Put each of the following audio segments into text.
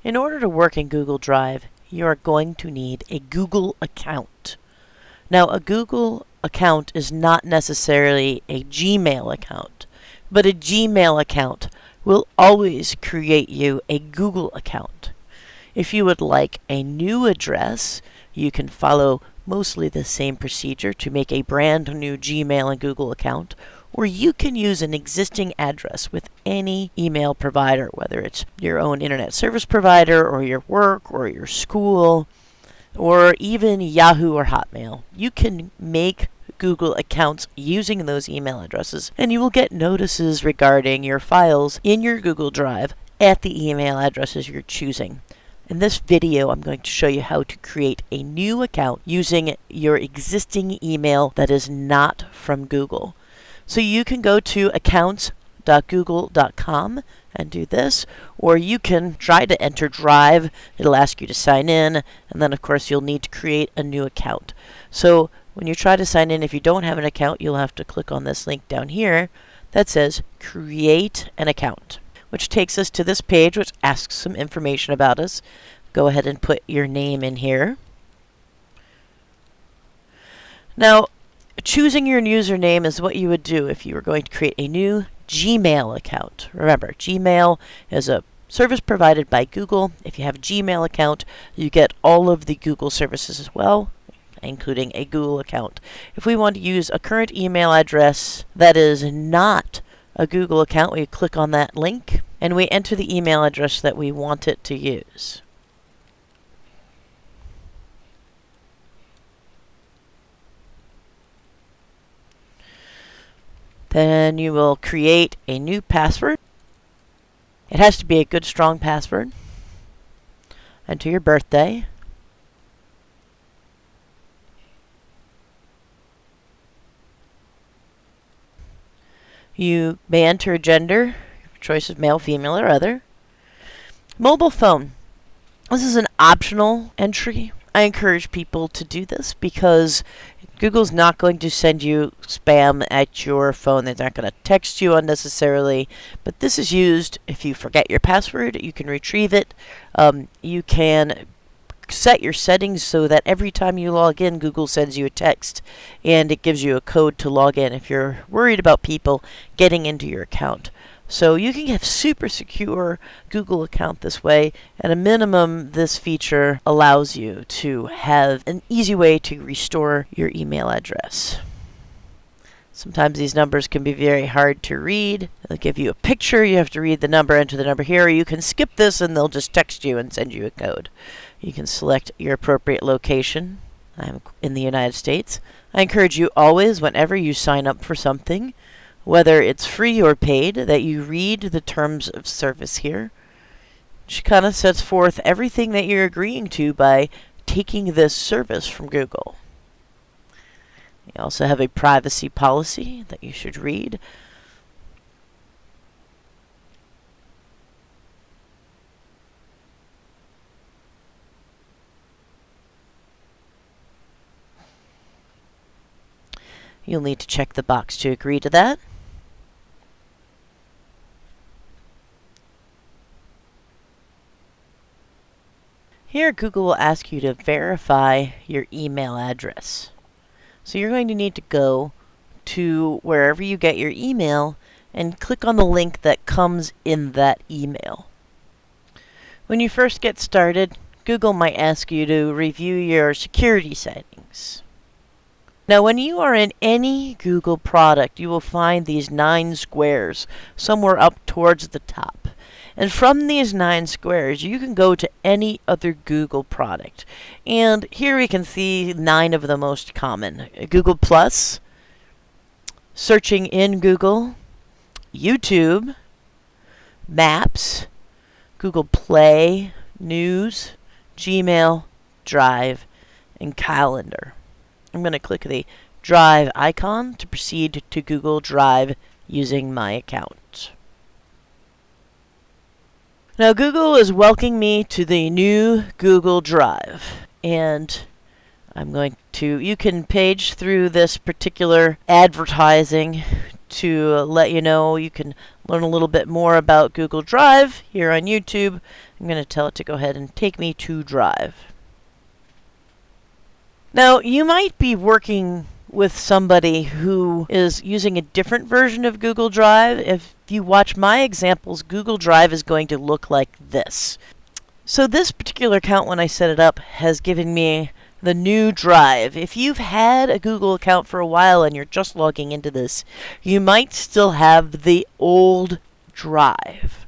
In order to work in Google Drive, you are going to need a Google account. Now, a Google account is not necessarily a Gmail account, but a Gmail account will always create you a Google account. If you would like a new address, you can follow mostly the same procedure to make a brand new Gmail and Google account, or you can use an existing address with any email provider, whether it's your own internet service provider or your work or your school or even Yahoo or Hotmail. You can make Google accounts using those email addresses, and you will get notices regarding your files in your Google Drive at the email addresses you're choosing. In this video, I'm going to show you how to create a new account using your existing email that is not from Google. So you can go to accounts.google.com and do this, or you can try to enter Drive. It'll ask you to sign in, and then of course you'll need to create a new account. So when you try to sign in, if you don't have an account, you'll have to click on this link down here that says Create an Account, which takes us to this page which asks some information about us. Go ahead and put your name in here. Now, choosing your username is what you would do if you were going to create a new Gmail account. Remember, Gmail is a service provided by Google. If you have a Gmail account, you get all of the Google services as well, including a Google account. If we want to use a current email address that is not a Google account, we click on that link and we enter the email address that we want it to use. Then you will create a new password. It has to be a good, strong password. Enter your birthday. You may enter a gender, choice of male, female, or other. Mobile phone. This is an optional entry. I encourage people to do this because Google's not going to send you spam at your phone. They're not going to text you unnecessarily. But this is used if you forget your password. You can retrieve it. You can set your settings so that every time you log in, Google sends you a text and it gives you a code to log in if you're worried about people getting into your account. So you can have super secure Google account this way. At a minimum, this feature allows you to have an easy way to restore your email address. Sometimes these numbers can be very hard to read. They'll give you a picture, you have to read the number, enter the number here, or you can skip this and they'll just text you and send you a code. You can select your appropriate location. I'm in the United States. I encourage you always, whenever you sign up for something, whether it's free or paid, that you read the terms of service here, which kind of sets forth everything that you're agreeing to by taking this service from Google. You also have a privacy policy that you should read. You'll need to check the box to agree to that. Here, Google will ask you to verify your email address. So you're going to need to go to wherever you get your email and click on the link that comes in that email. When you first get started, Google might ask you to review your security settings. Now, when you are in any Google product, you will find these 9 squares somewhere up towards the top. And from these 9 squares, you can go to any other Google product. And here we can see 9 of the most common. Google Plus, searching in Google, YouTube, Maps, Google Play, News, Gmail, Drive, and Calendar. I'm going to click the Drive icon to proceed to Google Drive using my account. Now, Google is welcoming me to the new Google Drive, and you can page through this particular advertising to let you know you can learn a little bit more about Google Drive here on YouTube. I'm going to tell it to go ahead and take me to Drive. Now, you might be working with somebody who is using a different version of Google Drive. If you watch my examples, Google Drive is going to look like this. So this particular account, when I set it up, has given me the new Drive. If you've had a Google account for a while and you're just logging into this, you might still have the old Drive.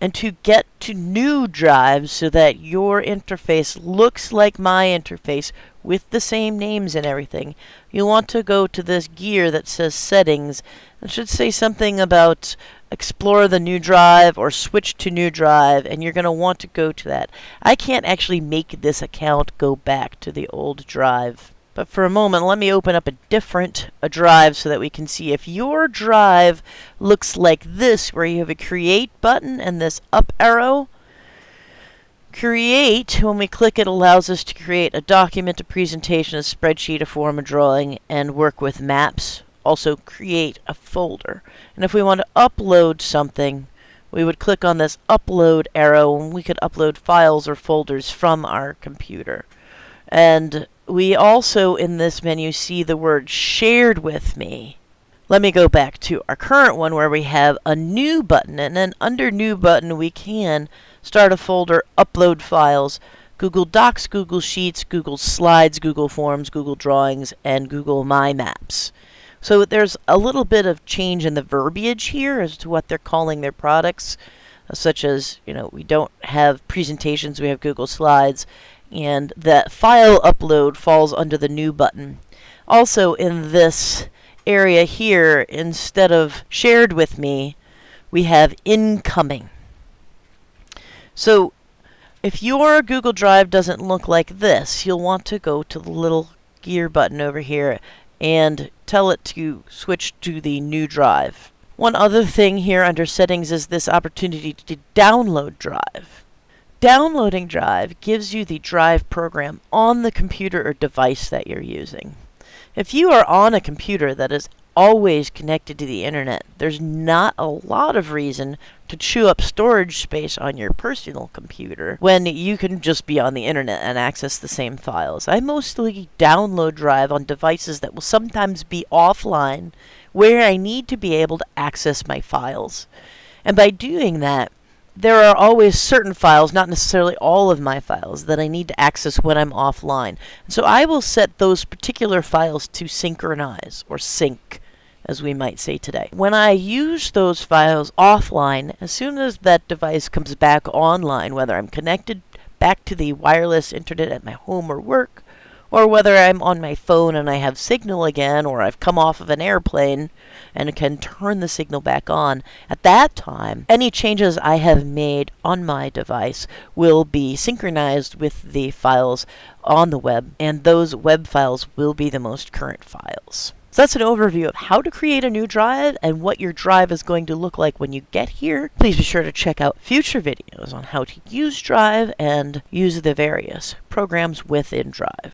And to get to new Drive so that your interface looks like my interface with the same names and everything, you want to go to this gear that says Settings. It should say something about Explore the new Drive or Switch to new Drive, and you're going to want to go to that. I can't actually make this account go back to the old Drive. But for a moment, let me open up a different Drive so that we can see if your Drive looks like this, where you have a Create button and this up arrow. Create, when we click it, allows us to create a document, a presentation, a spreadsheet, a form, a drawing, and work with maps. Also create a folder. And if we want to upload something, we would click on this upload arrow and we could upload files or folders from our computer. And we also in this menu see the word shared with me. Let me go back to our current one where we have a new button, and then under new button we can start a folder, upload files, Google Docs, Google Sheets, Google Slides, Google Forms, Google Drawings, and Google My Maps. So there's a little bit of change in the verbiage here as to what they're calling their products, such as, we don't have presentations, we have Google Slides, and that file upload falls under the new button. Also in this area here, instead of shared with me, we have incoming. So if your Google Drive doesn't look like this, you'll want to go to the little gear button over here and tell it to switch to the new Drive. One other thing here under Settings is this opportunity to download Drive. Downloading Drive gives you the Drive program on the computer or device that you're using. If you are on a computer that is always connected to the internet, there's not a lot of reason to chew up storage space on your personal computer when you can just be on the internet and access the same files. I mostly download Drive on devices that will sometimes be offline where I need to be able to access my files. And by doing that, there are always certain files, not necessarily all of my files, that I need to access when I'm offline. And so I will set those particular files to synchronize, or sync, as we might say today. When I use those files offline, as soon as that device comes back online, whether I'm connected back to the wireless internet at my home or work, or whether I'm on my phone and I have signal again, or I've come off of an airplane and can turn the signal back on, at that time, any changes I have made on my device will be synchronized with the files on the web, and those web files will be the most current files. So that's an overview of how to create a new drive and what your drive is going to look like when you get here. Please be sure to check out future videos on how to use Drive and use the various programs within Drive.